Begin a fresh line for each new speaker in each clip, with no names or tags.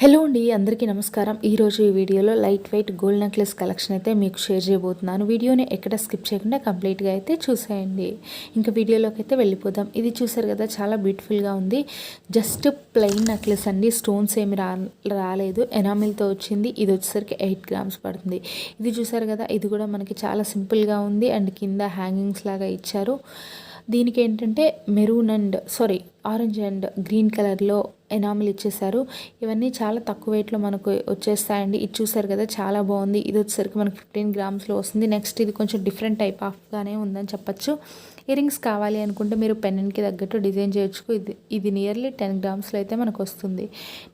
Hello అండి, అందరికీ నమస్కారం. ఈరోజు ఈ వీడియోలో light weight gold necklace collection అయితే మీకు షేర్ చేయబోతున్నాను. వీడియోని ఎక్కడ స్కిప్ చేయకుండా కంప్లీట్గా అయితే చూసేయండి. ఇంకా వీడియోలోకి అయితే వెళ్ళిపోదాం. ఇది చూసారు కదా, చాలా బ్యూటిఫుల్గా ఉంది. జస్ట్ ప్లెయిన్ నెక్లెస్ అండి, స్టోన్స్ ఏమి రాలేదు, ఎనామిల్తో వచ్చింది. ఇది వచ్చేసరికి 8 గ్రామ్స్ పడుతుంది. ఇది చూసారు కదా, ఇది కూడా మనకి చాలా సింపుల్గా ఉంది అండ్ కింద హ్యాంగింగ్స్ లాగా ఇచ్చారు. దీనికి ఏంటంటే maroon and orange and green కలర్లో ఎనామిల్ ఇచ్చేసారు. ఇవన్నీ చాలా తక్కువ వెయిట్లో మనకు వచ్చేస్తాయండి. ఇది చూసారు కదా, చాలా బాగుంది. ఇది వచ్చేసరికి మనకు 15 గ్రామ్స్లో వస్తుంది. నెక్స్ట్ ఇది కొంచెం డిఫరెంట్ టైప్ ఆఫ్గానే ఉందని చెప్పచ్చు. ఇయర్ రింగ్స్ కావాలి అనుకుంటే మీరు పెన్నెంట్కి తగ్గట్టు డిజైన్ చేయొచ్చు. ఇది నియర్లీ 10 గ్రామ్స్లో అయితే మనకు వస్తుంది.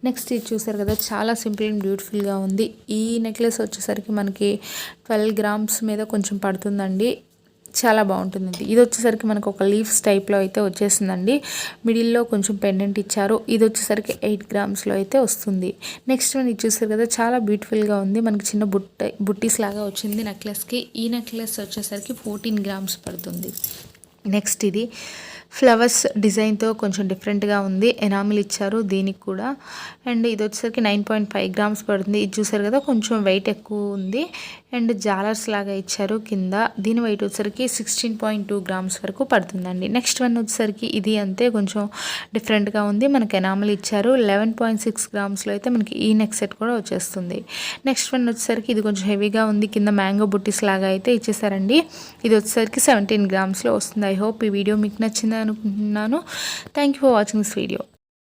నెక్స్ట్ ఇది చూసారు కదా, చాలా సింపుల్ అండ్ బ్యూటిఫుల్గా ఉంది. ఈ నెక్లెస్ వచ్చేసరికి మనకి 12 గ్రామ్స్ మీద కొంచెం పడుతుందండి. చాలా బాగుంటుంది. ఇది వచ్చేసరికి మనకు ఒక లీవ్స్ టైప్లో అయితే వచ్చేసిందండి. మిడిల్లో కొంచెం పెండెంట్ ఇచ్చారు. ఇది వచ్చేసరికి 8 గ్రామ్స్లో అయితే వస్తుంది. నెక్స్ట్ వన్ ఇది చూసారు కదా, చాలా బ్యూటిఫుల్గా ఉంది. మనకి చిన్న బుట్టీస్ లాగా వచ్చింది నెక్లెస్కి. ఈ నెక్లెస్ వచ్చేసరికి 14 గ్రామ్స్ పడుతుంది. నెక్స్ట్ ఇది ఫ్లవర్స్ డిజైన్తో కొంచెం డిఫరెంట్గా ఉంది. ఎనామిల్ ఇచ్చారు దీనికి కూడా. అండ్ ఇది వచ్చేసరికి 9.5 గ్రామ్స్ పడుతుంది. ఇది చూసారు కదా, కొంచెం వెయిట్ ఎక్కువ ఉంది. అండ్ జాలర్స్ లాగా ఇచ్చారు కింద. దీని వెయిట్ వచ్చేసరికి 16.2 గ్రామ్స్ వరకు పడుతుందండి. నెక్స్ట్ వన్ వచ్చేసరికి ఇది అంతే, కొంచెం డిఫరెంట్గా ఉంది. మనకి ఎనామిల్ ఇచ్చారు. 11.6 గ్రామ్స్లో అయితే మనకి ఈ నెక్ సెట్ కూడా వచ్చేస్తుంది. నెక్స్ట్ వన్ వచ్చేసరికి ఇది కొంచెం హెవీగా ఉంది. కింద మ్యాంగో బుట్టీస్ లాగా అయితే ఇచ్చేసారండి. ఇది వచ్చేసరికి 17 గ్రామ్స్లో వస్తుంది. ఐ హోప్ ఈ వీడియో మీకు నచ్చింది అనుకుంటున్నాను. Thank you for watching this video.